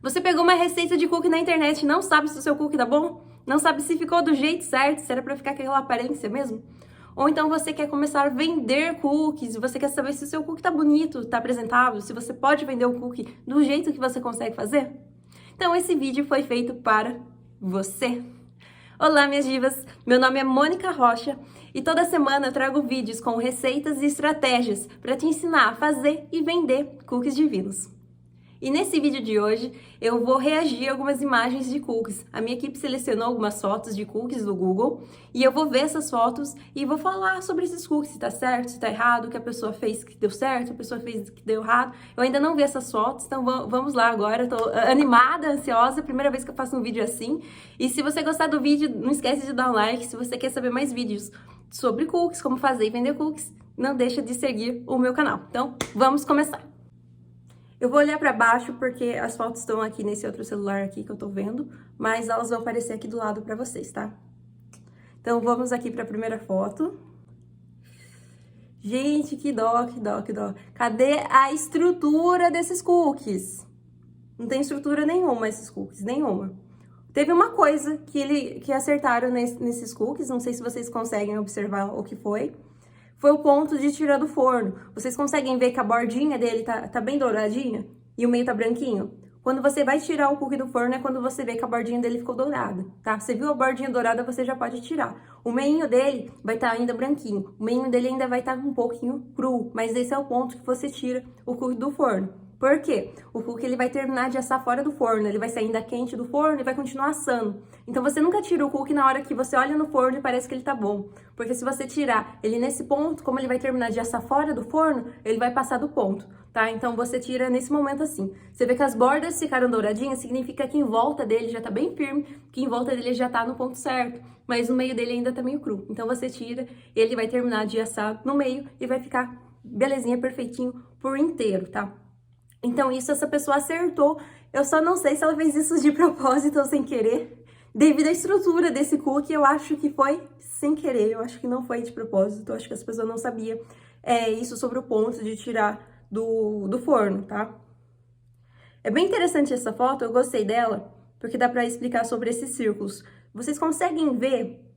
Você pegou uma receita de cookie na internet e não sabe se o seu cookie tá bom? Não sabe se ficou do jeito certo, se era pra ficar com aquela aparência mesmo? Ou então você quer começar a vender cookies e você quer saber se o seu cookie tá bonito, tá apresentável, se você pode vender o cookie do jeito que você consegue fazer? Então esse vídeo foi feito para você. Olá, minhas divas! Meu nome é Mônica Rocha e toda semana eu trago vídeos com receitas e estratégias para te ensinar a fazer e vender cookies divinos. E nesse vídeo de hoje eu vou reagir a algumas imagens de cookies. A minha equipe selecionou algumas fotos de cookies do Google e eu vou ver essas fotos e vou falar sobre esses cookies, se tá certo, se tá errado, o que a pessoa fez que deu certo, a pessoa fez que deu errado. Eu ainda não vi essas fotos, então vamos lá agora. Eu tô animada, ansiosa, primeira vez que eu faço um vídeo assim. E se você gostar do vídeo, não esquece de dar um like. Se você quer saber mais vídeos sobre cookies, como fazer e vender cookies, não deixa de seguir o meu canal. Então, vamos começar! Eu vou olhar para baixo porque as fotos estão aqui nesse outro celular aqui que eu tô vendo, mas elas vão aparecer aqui do lado para vocês, tá? Então, vamos aqui para a primeira foto. Gente, que dó, que dó, que dó. Cadê a estrutura desses cookies? Não tem estrutura nenhuma esses cookies, nenhuma. Teve uma coisa que acertaram nesses cookies, não sei se vocês conseguem observar o que foi. Foi o ponto de tirar do forno. Vocês conseguem ver que a bordinha dele tá bem douradinha e o meio tá branquinho? Quando você vai tirar o cookie do forno é quando você vê que a bordinha dele ficou dourada, tá? Você viu a bordinha dourada, você já pode tirar. O meinho dele vai estar ainda branquinho. O meinho dele ainda vai estar um pouquinho cru, mas esse é o ponto que você tira o cookie do forno. Por quê? O cookie ele vai terminar de assar fora do forno, ele vai sair ainda quente do forno e vai continuar assando. Então você nunca tira o cookie na hora que você olha no forno e parece que ele tá bom. Porque se você tirar ele nesse ponto, como ele vai terminar de assar fora do forno, ele vai passar do ponto, tá? Então você tira nesse momento assim. Você vê que as bordas ficaram douradinhas, significa que em volta dele já tá bem firme, que em volta dele já tá no ponto certo. Mas no meio dele ainda tá meio cru. Então você tira, ele vai terminar de assar no meio e vai ficar belezinha, perfeitinho por inteiro, tá? Então, isso essa pessoa acertou. Eu só não sei se ela fez isso de propósito ou sem querer. Devido à estrutura desse cookie, eu acho que foi sem querer. Eu acho que não foi de propósito. Eu acho que as pessoas não sabiam isso sobre o ponto de tirar do forno, tá? É bem interessante essa foto, eu gostei dela, porque dá pra explicar sobre esses círculos. Vocês conseguem ver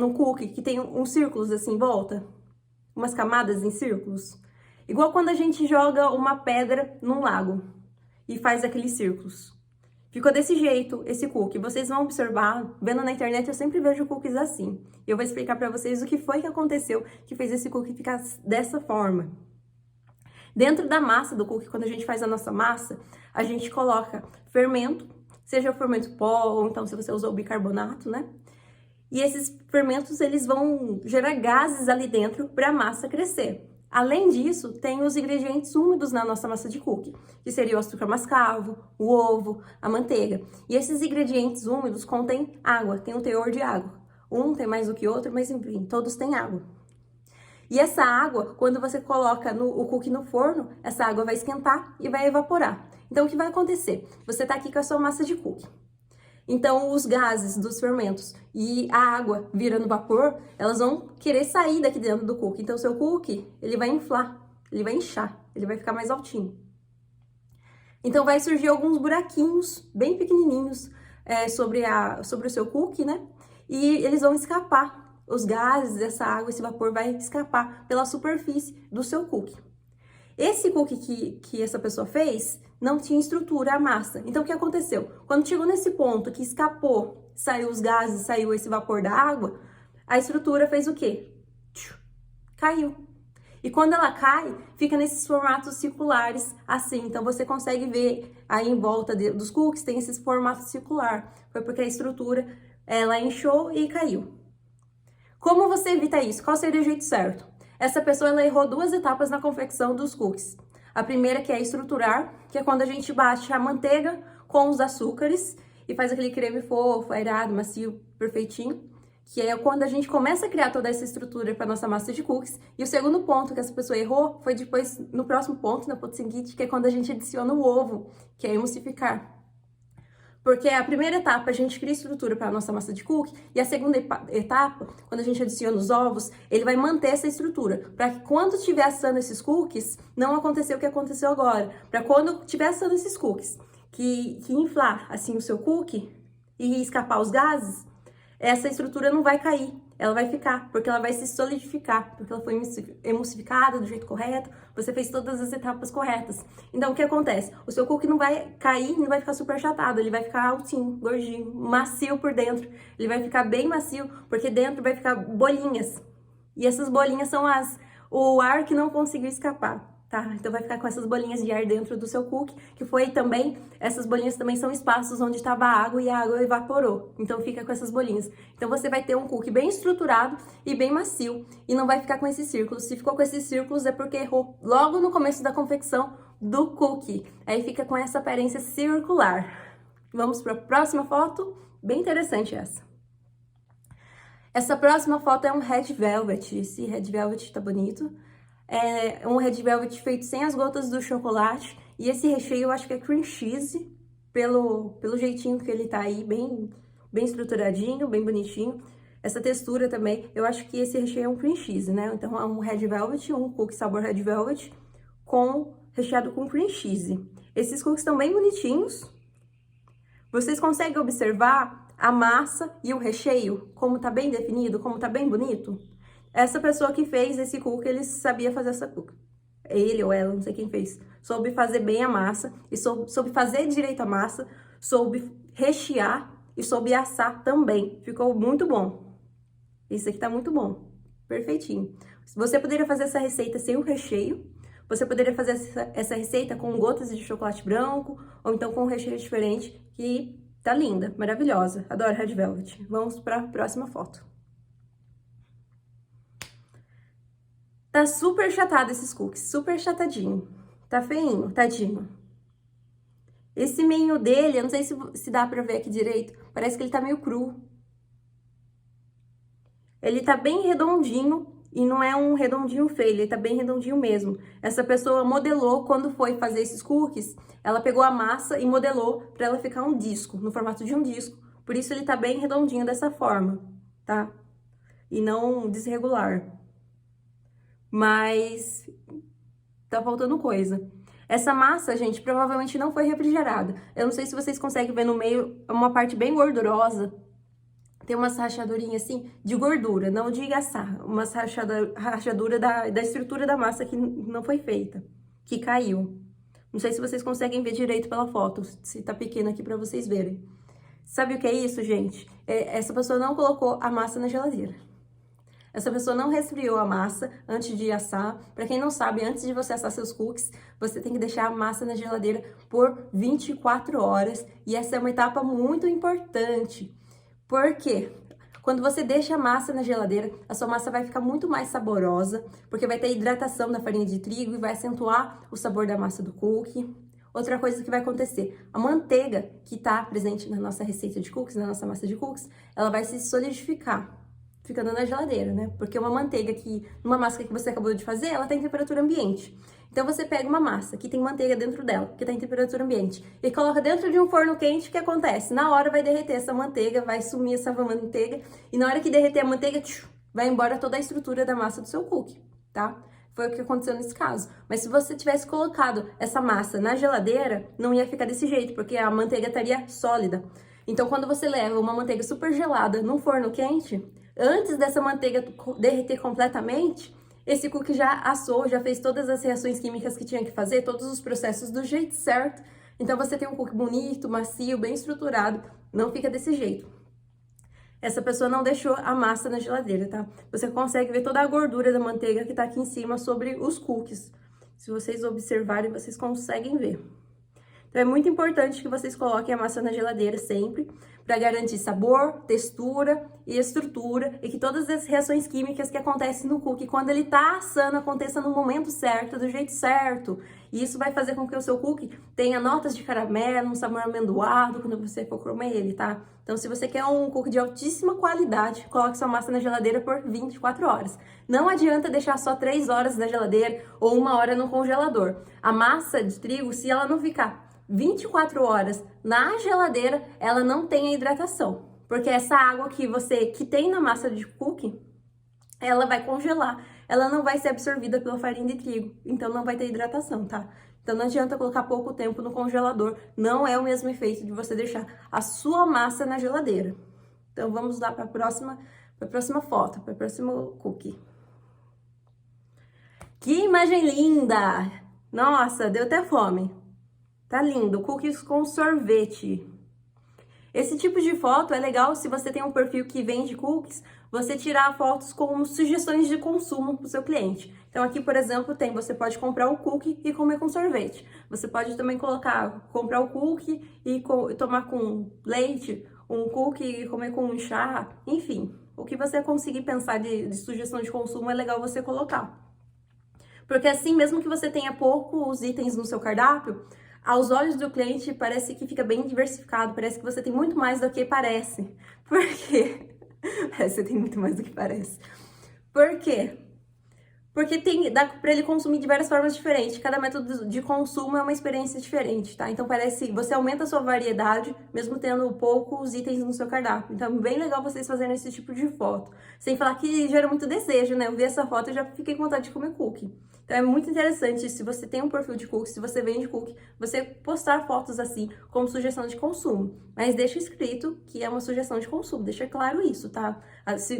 no cookie que tem uns círculos assim em volta? Umas camadas em círculos? Igual quando a gente joga uma pedra num lago e faz aqueles círculos. Ficou desse jeito esse cookie. Vocês vão observar, vendo na internet eu sempre vejo cookies assim. Eu vou explicar pra vocês o que foi que aconteceu que fez esse cookie ficar dessa forma. Dentro da massa do cookie, quando a gente faz a nossa massa, a gente coloca fermento, seja o fermento pó ou então se você usou bicarbonato, né? E esses fermentos, eles vão gerar gases ali dentro para a massa crescer. Além disso, tem os ingredientes úmidos na nossa massa de cookie, que seria o açúcar mascavo, o ovo, a manteiga. E esses ingredientes úmidos contêm água, tem um teor de água. Um tem mais do que outro, mas enfim, todos têm água. E essa água, quando você coloca o cookie no forno, essa água vai esquentar e vai evaporar. Então, o que vai acontecer? Você tá aqui com a sua massa de cookie. Então, os gases dos fermentos e a água virando vapor, elas vão querer sair daqui dentro do cookie. Então, o seu cookie, ele vai inflar, ele vai inchar, ele vai ficar mais altinho. Então, vai surgir alguns buraquinhos bem pequenininhos sobre o seu cookie, né? E eles vão escapar. Os gases, essa água, esse vapor vai escapar pela superfície do seu cookie. Esse cookie que essa pessoa fez não tinha estrutura, a massa. Então, o que aconteceu? Quando chegou nesse ponto que escapou, saiu os gases, saiu esse vapor da água, a estrutura fez o quê? Caiu. E quando ela cai, fica nesses formatos circulares assim. Então, você consegue ver aí em volta dos cookies, tem esses formatos circular. Foi porque a estrutura, ela inchou e caiu. Como você evita isso? Qual seria o jeito certo? Essa pessoa ela errou duas etapas na confecção dos cookies. A primeira que é estruturar, que é quando a gente bate a manteiga com os açúcares e faz aquele creme fofo, aerado, macio, perfeitinho. Que é quando a gente começa a criar toda essa estrutura para nossa massa de cookies. E o segundo ponto que essa pessoa errou foi depois, no próximo ponto, na ponto seguinte, que é quando a gente adiciona o ovo, que é emulsificar. Porque a primeira etapa a gente cria estrutura para a nossa massa de cookie e a segunda etapa, quando a gente adiciona os ovos, ele vai manter essa estrutura. Para que quando estiver assando esses cookies, não acontecer o que aconteceu agora. Para quando estiver assando esses cookies, que inflar, assim, o seu cookie e escapar os gases, essa estrutura não vai cair. Ela vai ficar, porque ela vai se solidificar, porque ela foi emulsificada do jeito correto, você fez todas as etapas corretas. Então, o que acontece? O seu cookie não vai cair, não vai ficar super achatado, ele vai ficar altinho, gordinho, macio por dentro. Ele vai ficar bem macio, porque dentro vai ficar bolinhas. E essas bolinhas são o ar que não conseguiu escapar, tá? Então vai ficar com essas bolinhas de ar dentro do seu cookie, que foi também, essas bolinhas também são espaços onde estava água e a água evaporou. Então fica com essas bolinhas. Então você vai ter um cookie bem estruturado e bem macio, e não vai ficar com esses círculos. Se ficou com esses círculos é porque errou logo no começo da confecção do cookie. Aí fica com essa aparência circular. Vamos para a próxima foto? Bem interessante essa. Essa próxima foto é um Red Velvet. Esse Red Velvet tá bonito. É um Red Velvet feito sem as gotas do chocolate. E esse recheio eu acho que é cream cheese, pelo jeitinho que ele tá aí, bem estruturadinho, bem bonitinho. Essa textura também, eu acho que esse recheio é um cream cheese, né? Então é um Red Velvet, um cookie sabor Red Velvet, recheado com cream cheese. Esses cookies estão bem bonitinhos. Vocês conseguem observar a massa e o recheio, como tá bem definido, como tá bem bonito? Essa pessoa que fez esse cookie, ele sabia fazer essa cookie. Ele ou ela, não sei quem fez. Soube fazer bem a massa, e soube fazer direito a massa, soube rechear e soube assar também. Ficou muito bom. Esse aqui tá muito bom. Perfeitinho. Você poderia fazer essa receita sem o recheio. Você poderia fazer essa receita com gotas de chocolate branco, ou então com um recheio diferente, que tá linda, maravilhosa. Adoro Red Velvet. Vamos para a próxima foto. Tá super achatado esses cookies, super achatadinho. Tá feinho, tadinho. Esse meio dele, eu não sei se dá pra ver aqui direito, parece que ele tá meio cru. Ele tá bem redondinho e não é um redondinho feio, ele tá bem redondinho mesmo. Essa pessoa modelou, quando foi fazer esses cookies, ela pegou a massa e modelou pra ela ficar um disco, no formato de um disco. Por isso ele tá bem redondinho dessa forma, tá? E não desregular. Mas tá faltando coisa. Essa massa, gente, provavelmente não foi refrigerada. Eu não sei se vocês conseguem ver no meio, uma parte bem gordurosa. Tem umas rachadurinhas assim de gordura, não de assar. Umas rachadura da estrutura da massa que não foi feita, que caiu. Não sei se vocês conseguem ver direito pela foto, se tá pequeno aqui pra vocês verem. Sabe o que é isso, gente? Essa pessoa não colocou a massa na geladeira. Essa pessoa não resfriou a massa antes de assar. Pra quem não sabe, antes de você assar seus cookies, você tem que deixar a massa na geladeira por 24 horas. E essa é uma etapa muito importante. Por quê? Quando você deixa a massa na geladeira, a sua massa vai ficar muito mais saborosa, porque vai ter hidratação da farinha de trigo e vai acentuar o sabor da massa do cookie. Outra coisa que vai acontecer, a manteiga que está presente na nossa receita de cookies, na nossa massa de cookies, ela vai se solidificar, ficando na geladeira, né? Porque uma manteiga uma massa que você acabou de fazer, ela tem temperatura ambiente. Então você pega uma massa que tem manteiga dentro dela, que está em temperatura ambiente, e coloca dentro de um forno quente, o que acontece? Na hora vai derreter essa manteiga, vai sumir essa manteiga, e na hora que derreter a manteiga, vai embora toda a estrutura da massa do seu cookie, tá? Foi o que aconteceu nesse caso. Mas se você tivesse colocado essa massa na geladeira, não ia ficar desse jeito, porque a manteiga estaria sólida. Então, quando você leva uma manteiga super gelada num forno quente, antes dessa manteiga derreter completamente, esse cookie já assou, já fez todas as reações químicas que tinha que fazer, todos os processos do jeito certo. Então você tem um cookie bonito, macio, bem estruturado, não fica desse jeito. Essa pessoa não deixou a massa na geladeira, tá? Você consegue ver toda a gordura da manteiga que tá aqui em cima sobre os cookies. Se vocês observarem, vocês conseguem ver. Então é muito importante que vocês coloquem a massa na geladeira sempre, para garantir sabor, textura e estrutura, e que todas as reações químicas que acontecem no cookie, quando ele tá assando, aconteça no momento certo, do jeito certo. E isso vai fazer com que o seu cookie tenha notas de caramelo, um sabor amendoado quando você for comer ele, tá? Então, se você quer um cookie de altíssima qualidade, coloque sua massa na geladeira por 24 horas. Não adianta deixar só 3 horas na geladeira ou 1 hora no congelador. A massa de trigo, se ela não ficar 24 horas na geladeira, ela não tem a hidratação. Porque essa água que tem na massa de cookie, ela vai congelar. Ela não vai ser absorvida pela farinha de trigo. Então, não vai ter hidratação, tá? Então não adianta colocar pouco tempo no congelador, não é o mesmo efeito de você deixar a sua massa na geladeira. Então vamos lá para a próxima foto, para o próximo cookie. Que imagem linda! Nossa, deu até fome. Tá lindo, cookies com sorvete. Esse tipo de foto é legal se você tem um perfil que vende cookies, você tirar fotos com sugestões de consumo para o seu cliente. Então aqui, por exemplo, você pode comprar o cookie e comer com sorvete. Você pode também comprar o cookie e tomar com leite, um cookie e comer com um chá, enfim. O que você conseguir pensar de sugestão de consumo é legal você colocar. Porque assim, mesmo que você tenha poucos itens no seu cardápio, aos olhos do cliente parece que fica bem diversificado, parece que você tem muito mais do que parece. Por quê? Parece que você tem muito mais do que parece. Por quê? Porque dá para ele consumir de várias formas diferentes. Cada método de consumo é uma experiência diferente, tá? Então você aumenta a sua variedade, mesmo tendo poucos itens no seu cardápio. Então é bem legal vocês fazerem esse tipo de foto. Sem falar que gera muito desejo, né? Eu vi essa foto e já fiquei com vontade de comer cookie. Então é muito interessante, se você tem um perfil de cookie, se você vende cookie, você postar fotos assim como sugestão de consumo. Mas deixa escrito que é uma sugestão de consumo, deixa claro isso, tá?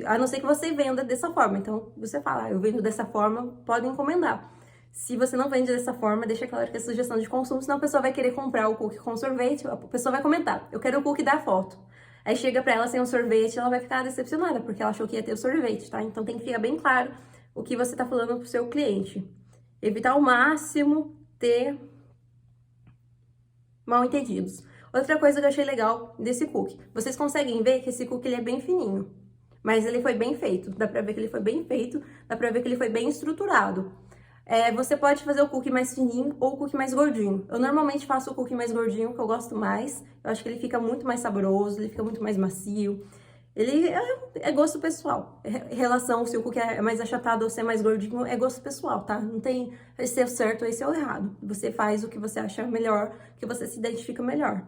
A não ser que você venda dessa forma. Então você fala, eu vendo dessa forma, pode encomendar. Se você não vende dessa forma, deixa claro que é sugestão de consumo, senão a pessoa vai querer comprar o cookie com sorvete, a pessoa vai comentar, eu quero o cookie da foto. Aí chega pra ela sem o sorvete, ela vai ficar decepcionada, porque ela achou que ia ter o sorvete, tá? Então tem que ficar bem claro o que você tá falando pro seu cliente. Evitar ao máximo ter mal entendidos. Outra coisa que eu achei legal desse cookie, vocês conseguem ver que esse cookie ele é bem fininho, mas ele foi bem feito, dá pra ver que ele foi bem feito, dá pra ver que ele foi bem estruturado. Você pode fazer o cookie mais fininho ou o cookie mais gordinho. Eu normalmente faço o cookie mais gordinho, que eu gosto mais, eu acho que ele fica muito mais saboroso, ele fica muito mais macio. Ele é gosto pessoal. Relação se o cookie é mais achatado ou se é mais gordinho, é gosto pessoal, tá? Não tem esse é o certo ou esse é o errado. Você faz o que você acha melhor, que você se identifica melhor.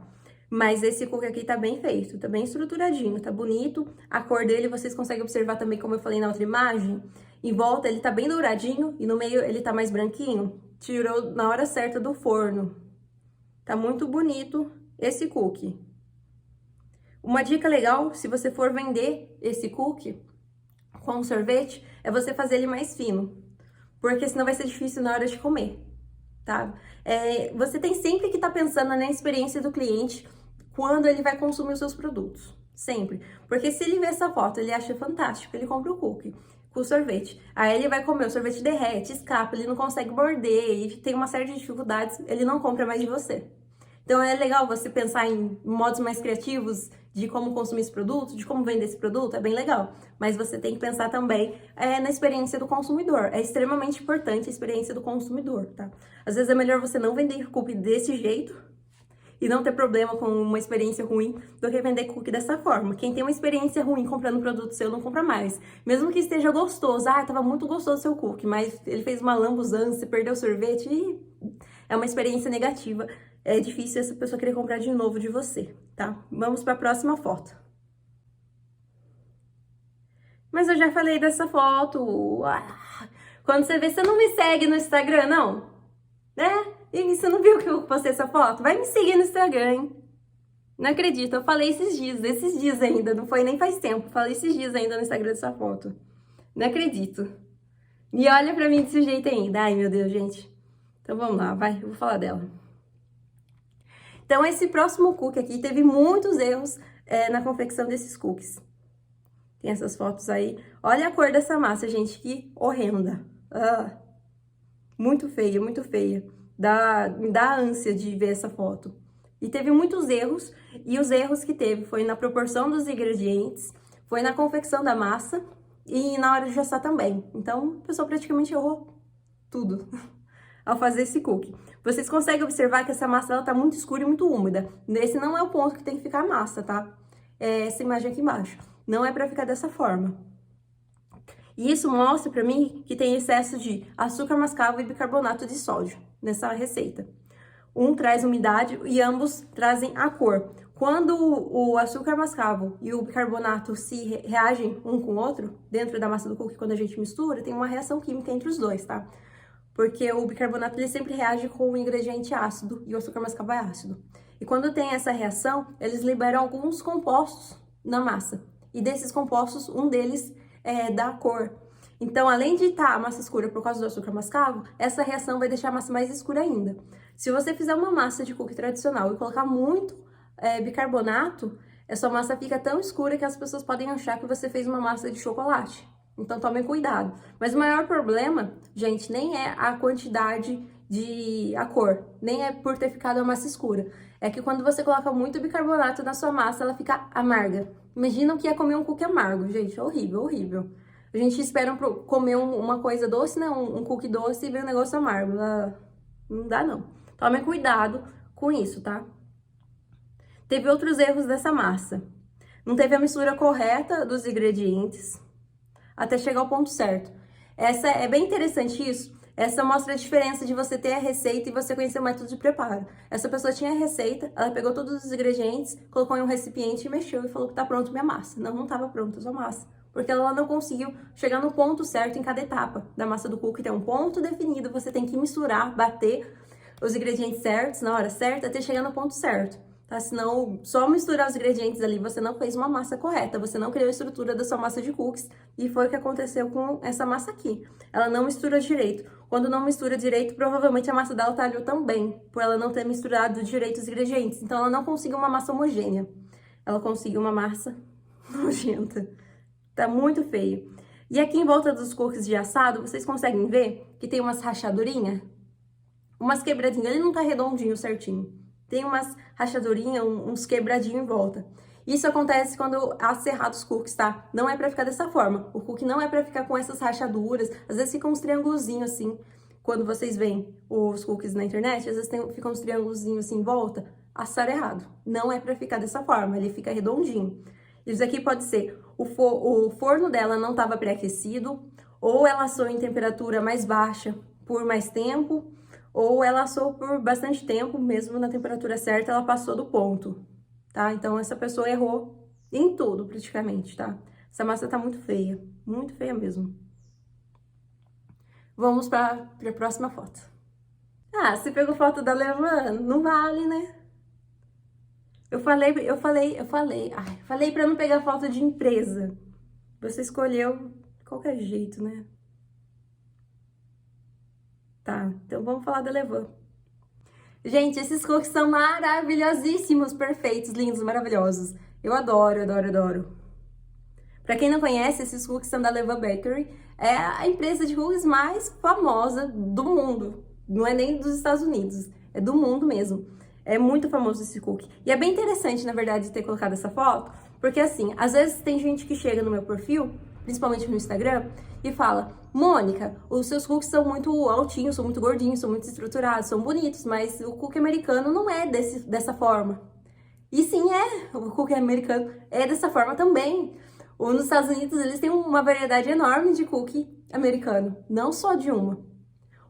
Mas esse cookie aqui tá bem feito, tá bem estruturadinho, tá bonito. A cor dele vocês conseguem observar também, como eu falei na outra imagem. Em volta ele tá bem douradinho e no meio ele tá mais branquinho. Tirou na hora certa do forno. Tá muito bonito esse cookie. Uma dica legal, se você for vender esse cookie com sorvete, é você fazer ele mais fino, porque senão vai ser difícil na hora de comer, tá? Você tem sempre que estar pensando na experiência do cliente quando ele vai consumir os seus produtos, sempre. Porque se ele vê essa foto, ele acha fantástico, ele compra o cookie com sorvete. Aí ele vai comer, o sorvete derrete, escapa, ele não consegue morder e tem uma série de dificuldades, ele não compra mais de você. Então é legal você pensar em modos mais criativos de como consumir esse produto, de como vender esse produto, é bem legal. Mas você tem que pensar também na experiência do consumidor. É extremamente importante a experiência do consumidor, tá? Às vezes é melhor você não vender cookie desse jeito e não ter problema com uma experiência ruim do que vender cookie dessa forma. Quem tem uma experiência ruim comprando um produto seu não compra mais. Mesmo que esteja gostoso, tava muito gostoso o seu cookie, mas ele fez uma lambuzância, perdeu o sorvete e é uma experiência negativa. É difícil essa pessoa querer comprar de novo de você, tá? Vamos para a próxima foto. Mas eu já falei dessa foto. Quando você vê, você não me segue no Instagram, não? Né? E você não viu que eu postei essa foto? Vai me seguir no Instagram, hein? Não acredito, eu falei esses dias ainda, não foi nem faz tempo. Falei esses dias ainda no Instagram dessa foto. Não acredito. E olha pra mim desse jeito ainda. Ai, meu Deus, gente. Então vamos lá, vai, eu vou falar dela. Então, esse próximo cookie aqui teve muitos erros na confecção desses cookies. Tem essas fotos aí. Olha a cor dessa massa, gente, que horrenda. Muito feia, muito feia. Me dá ânsia de ver essa foto. E teve muitos erros, e os erros que teve foi na proporção dos ingredientes, foi na confecção da massa e na hora de assar também. Então, a pessoa praticamente errou tudo ao fazer esse cookie. Vocês conseguem observar que essa massa ela tá muito escura e muito úmida. Esse não é o ponto que tem que ficar a massa, tá? Essa imagem aqui embaixo. Não é pra ficar dessa forma. E isso mostra pra mim que tem excesso de açúcar mascavo e bicarbonato de sódio nessa receita. Um traz umidade e ambos trazem a cor. Quando o açúcar mascavo e o bicarbonato se reagem um com o outro, dentro da massa do cookie, quando a gente mistura, tem uma reação química entre os dois, tá? porque o bicarbonato ele sempre reage com o ingrediente ácido e o açúcar mascavo é ácido. E quando tem essa reação, eles liberam alguns compostos na massa. E desses compostos, um deles dá cor. Então, além de estar a massa escura por causa do açúcar mascavo, essa reação vai deixar a massa mais escura ainda. Se você fizer uma massa de cookie tradicional e colocar muito bicarbonato, essa massa fica tão escura que as pessoas podem achar que você fez uma massa de chocolate. Então, tomem cuidado. Mas o maior problema, gente, nem é a quantidade a cor, nem é por ter ficado a massa escura. É que quando você coloca muito bicarbonato na sua massa, ela fica amarga. Imagina o que é comer um cookie amargo, gente, é horrível, horrível. A gente espera comer uma coisa doce, né, um cookie doce e vem um negócio amargo. Não dá, não. Tomem cuidado com isso, tá? Teve outros erros dessa massa. Não teve a mistura correta dos ingredientes até chegar ao ponto certo. É bem interessante isso. Essa mostra a diferença de você ter a receita e você conhecer o método de preparo. Essa pessoa tinha a receita, ela pegou todos os ingredientes, colocou em um recipiente e mexeu e falou que tá pronto minha massa. Não, não tava pronta a sua massa. Porque ela não conseguiu chegar no ponto certo em cada etapa da massa do cookie. Tem um ponto definido, você tem que misturar, bater os ingredientes certos na hora certa até chegar no ponto certo. Tá? Senão, só misturar os ingredientes ali, você não fez uma massa correta, você não criou a estrutura da sua massa de cookies, e foi o que aconteceu com essa massa aqui. Ela não mistura direito. Quando não mistura direito, provavelmente a massa dela talhou também, por ela não ter misturado direito os ingredientes. Então, ela não conseguiu uma massa homogênea. Ela conseguiu uma massa nojenta. Tá muito feio. E aqui em volta dos cookies de assado, vocês conseguem ver que tem umas rachadurinhas? Umas quebradinhas. Ele não tá redondinho certinho. Tem umas rachadurinhas, uns quebradinhos em volta. Isso acontece quando assa errado os cookies, tá? Não é pra ficar dessa forma. O cookie não é pra ficar com essas rachaduras. Às vezes ficam uns triângulozinhos assim. Quando vocês veem os cookies na internet, às vezes ficam uns triângulozinhos assim em volta. Assar errado. Não é pra ficar dessa forma, ele fica redondinho. Isso aqui pode ser o forno dela não estava pré-aquecido, ou ela assou em temperatura mais baixa por mais tempo, ou ela assou por bastante tempo, mesmo na temperatura certa, ela passou do ponto, tá? Então, essa pessoa errou em tudo, praticamente, tá? Essa massa tá muito feia mesmo. Vamos para a próxima foto. Ah, você pegou foto da Levan? Não vale, né? Eu falei pra não pegar foto de empresa. Você escolheu de qualquer jeito, né? Tá, então vamos falar da Levan. Gente, esses cookies são maravilhosíssimos, perfeitos, lindos, maravilhosos. Eu adoro, adoro, adoro. Pra quem não conhece, esses cookies são da Levan Bakery. É a empresa de cookies mais famosa do mundo. Não é nem dos Estados Unidos, é do mundo mesmo. É muito famoso esse cookie. E é bem interessante, na verdade, ter colocado essa foto, porque assim, às vezes tem gente que chega no meu perfil, principalmente no Instagram, e fala: Mônica, os seus cookies são muito altinhos, são muito gordinhos, são muito estruturados, são bonitos, mas o cookie americano não é dessa forma. E sim, o cookie americano é dessa forma também. Nos Estados Unidos, eles têm uma variedade enorme de cookie americano, não só de uma.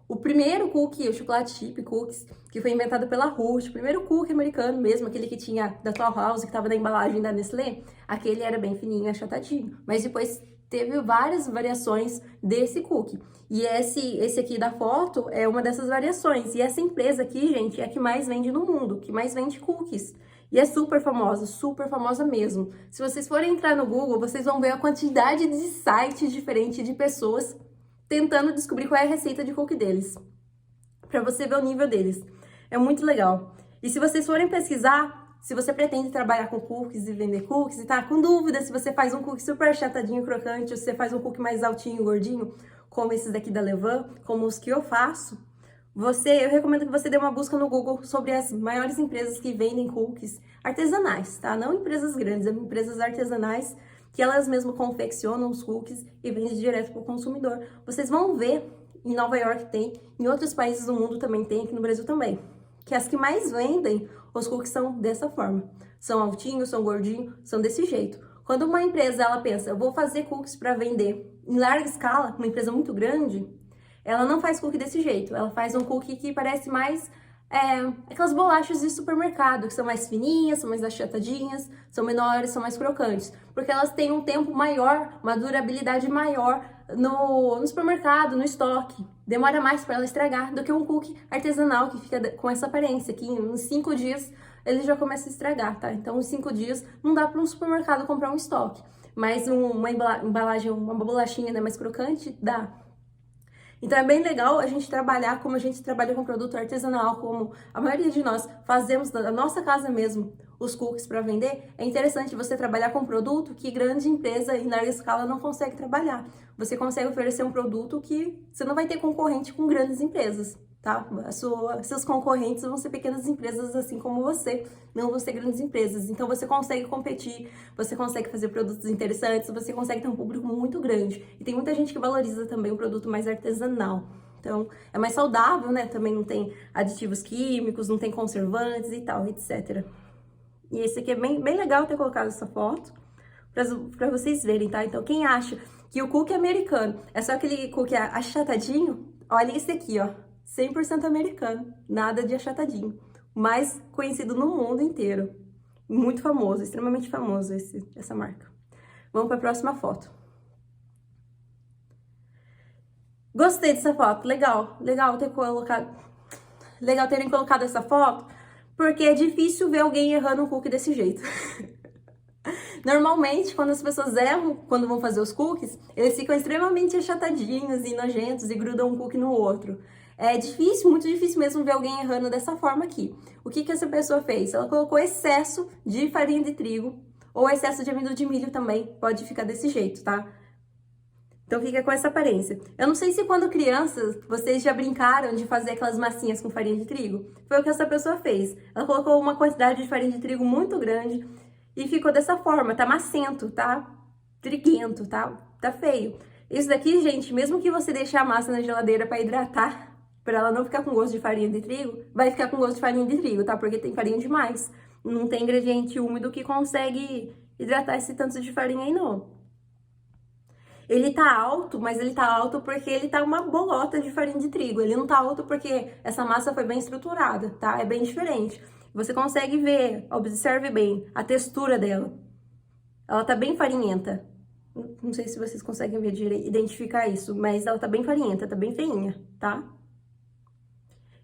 O primeiro cookie, o chocolate chip cookies, que foi inventado pela Ruth, o primeiro cookie americano mesmo, aquele que tinha da Toll House, que estava na embalagem da Nestlé, aquele era bem fininho, achatadinho. Mas depois teve várias variações desse cookie. E esse aqui da foto é uma dessas variações. E essa empresa aqui, gente, é a que mais vende no mundo, que mais vende cookies. E é super famosa mesmo. Se vocês forem entrar no Google, vocês vão ver a quantidade de sites diferentes de pessoas tentando descobrir qual é a receita de cookie deles, pra você ver o nível deles. É muito legal. E se vocês forem pesquisar, se você pretende trabalhar com cookies e vender cookies e tá com dúvida se você faz um cookie super achatadinho, crocante, ou se você faz um cookie mais altinho, gordinho, como esses daqui da Levan, como os que eu faço, eu recomendo que você dê uma busca no Google sobre as maiores empresas que vendem cookies artesanais, tá? Não empresas grandes, empresas artesanais, que elas mesmas confeccionam os cookies e vendem direto para o consumidor. Vocês vão ver, em Nova York tem, em outros países do mundo também tem, aqui no Brasil também, que as que mais vendem, os cookies são dessa forma. São altinhos, são gordinhos, são desse jeito. Quando uma empresa, ela pensa, eu vou fazer cookies para vender em larga escala, uma empresa muito grande, ela não faz cookie desse jeito. Ela faz um cookie que parece mais aquelas bolachas de supermercado, que são mais fininhas, são mais achatadinhas, são menores, são mais crocantes. Porque elas têm um tempo maior, uma durabilidade maior no supermercado, no estoque. Demora mais para ela estragar do que um cookie artesanal que fica com essa aparência, que em 5 dias ele já começa a estragar, tá? Então, em 5 dias não dá para um supermercado comprar um estoque, mas uma embalagem, uma bolachinha, né, mais crocante, dá. Então é bem legal a gente trabalhar como a gente trabalha com produto artesanal, como a maioria de nós fazemos da nossa casa mesmo os cookies para vender. É interessante você trabalhar com um produto que grande empresa em larga escala não consegue trabalhar. Você consegue oferecer um produto que você não vai ter concorrente com grandes empresas, tá? Seus concorrentes vão ser pequenas empresas assim como você, não vão ser grandes empresas. Então você consegue competir, você consegue fazer produtos interessantes, você consegue ter um público muito grande. E tem muita gente que valoriza também o produto mais artesanal. Então é mais saudável, né? Também não tem aditivos químicos, não tem conservantes e tal, etc. E esse aqui é bem legal ter colocado essa foto para vocês verem, tá? Então quem acha que o cookie americano é só aquele cookie achatadinho, olha esse aqui, ó. 100% americano, nada de achatadinho. Mais conhecido no mundo inteiro. Muito famoso, extremamente famoso essa marca. Vamos para a próxima foto. Gostei dessa foto, legal terem colocado essa foto, porque é difícil ver alguém errando um cookie desse jeito. Normalmente, quando as pessoas erram, quando vão fazer os cookies, eles ficam extremamente achatadinhos e nojentos e grudam um cookie no outro. É difícil, muito difícil mesmo ver alguém errando dessa forma aqui. O que essa pessoa fez? Ela colocou excesso de farinha de trigo ou excesso de amido de milho também, pode ficar desse jeito, tá? Então fica com essa aparência. Eu não sei se quando crianças, vocês já brincaram de fazer aquelas massinhas com farinha de trigo. Foi o que essa pessoa fez. Ela colocou uma quantidade de farinha de trigo muito grande e ficou dessa forma, tá macento, tá triguento, tá feio. Isso daqui, gente, mesmo que você deixe a massa na geladeira para hidratar, para ela não ficar com gosto de farinha de trigo, vai ficar com gosto de farinha de trigo, tá? Porque tem farinha demais. Não tem ingrediente úmido que consegue hidratar esse tanto de farinha aí, não. Ele tá alto, mas ele tá alto porque ele tá uma bolota de farinha de trigo. Ele não tá alto porque essa massa foi bem estruturada, tá? É bem diferente. Você consegue ver, observe bem a textura dela. Ela tá bem farinhenta. Não sei se vocês conseguem ver direito, identificar isso, mas ela tá bem farinhenta, tá bem feinha, tá?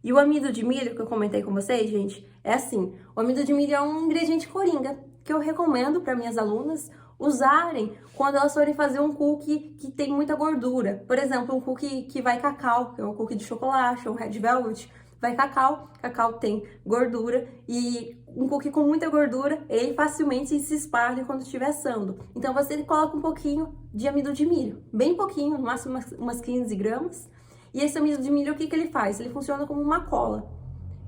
E o amido de milho que eu comentei com vocês, gente, é assim. O amido de milho é um ingrediente coringa que eu recomendo para minhas alunas usarem quando elas forem fazer um cookie que tem muita gordura. Por exemplo, um cookie que vai cacau, que é um cookie de chocolate, um red velvet, vai cacau, cacau tem gordura e um cookie com muita gordura, ele facilmente se espalha quando estiver assando. Então você coloca um pouquinho de amido de milho, bem pouquinho, no máximo umas 15 gramas. E esse amido de milho, o que ele faz? Ele funciona como uma cola.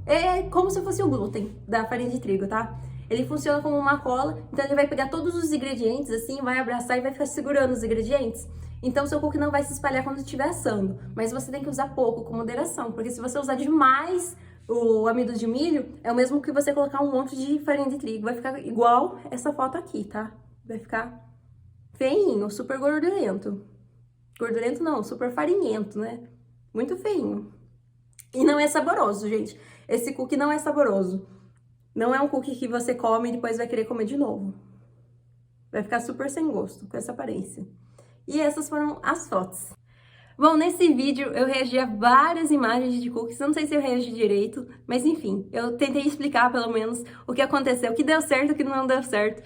É como se fosse o glúten da farinha de trigo, tá? Ele funciona como uma cola, então ele vai pegar todos os ingredientes, assim, vai abraçar e vai ficar segurando os ingredientes. Então, seu cookie não vai se espalhar quando estiver assando. Mas você tem que usar pouco, com moderação, porque se você usar demais o amido de milho, é o mesmo que você colocar um monte de farinha de trigo. Vai ficar igual essa foto aqui, tá? Vai ficar feinho, super gordurento. Gordurento não, super farinhento, né? Muito feinho. E não é saboroso, gente. Esse cookie não é saboroso. Não é um cookie que você come e depois vai querer comer de novo. Vai ficar super sem gosto, com essa aparência. E essas foram as fotos. Bom, nesse vídeo eu reagi a várias imagens de cookies. Eu não sei se eu reagi direito, mas enfim, eu tentei explicar pelo menos o que aconteceu, o que deu certo e o que não deu certo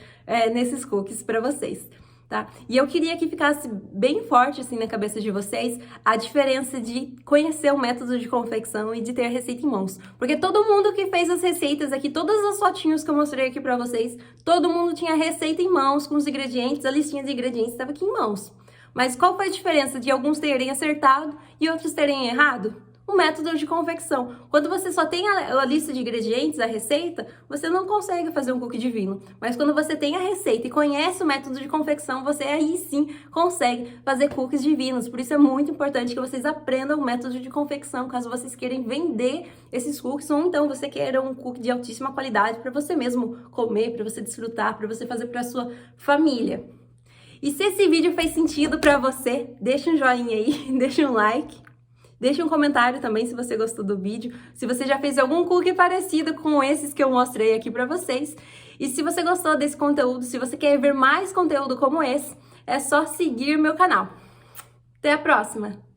nesses cookies pra vocês. Tá? E eu queria que ficasse bem forte assim na cabeça de vocês a diferença de conhecer o método de confecção e de ter a receita em mãos. Porque todo mundo que fez as receitas aqui, todas as fotinhos que eu mostrei aqui pra vocês, todo mundo tinha a receita em mãos com os ingredientes, a listinha de ingredientes estava aqui em mãos. Mas qual foi a diferença de alguns terem acertado e outros terem errado? O método de confecção. Quando você só tem a lista de ingredientes, a receita, você não consegue fazer um cookie divino. Mas quando você tem a receita e conhece o método de confecção, você aí sim consegue fazer cookies divinos. Por isso é muito importante que vocês aprendam o método de confecção, caso vocês queiram vender esses cookies, ou então você queira um cookie de altíssima qualidade para você mesmo comer, para você desfrutar, para você fazer para sua família. E se esse vídeo fez sentido para você, deixa um joinha aí, deixa um like. Deixa um comentário também se você gostou do vídeo, se você já fez algum cookie parecido com esses que eu mostrei aqui pra vocês. E se você gostou desse conteúdo, se você quer ver mais conteúdo como esse, é só seguir meu canal. Até a próxima!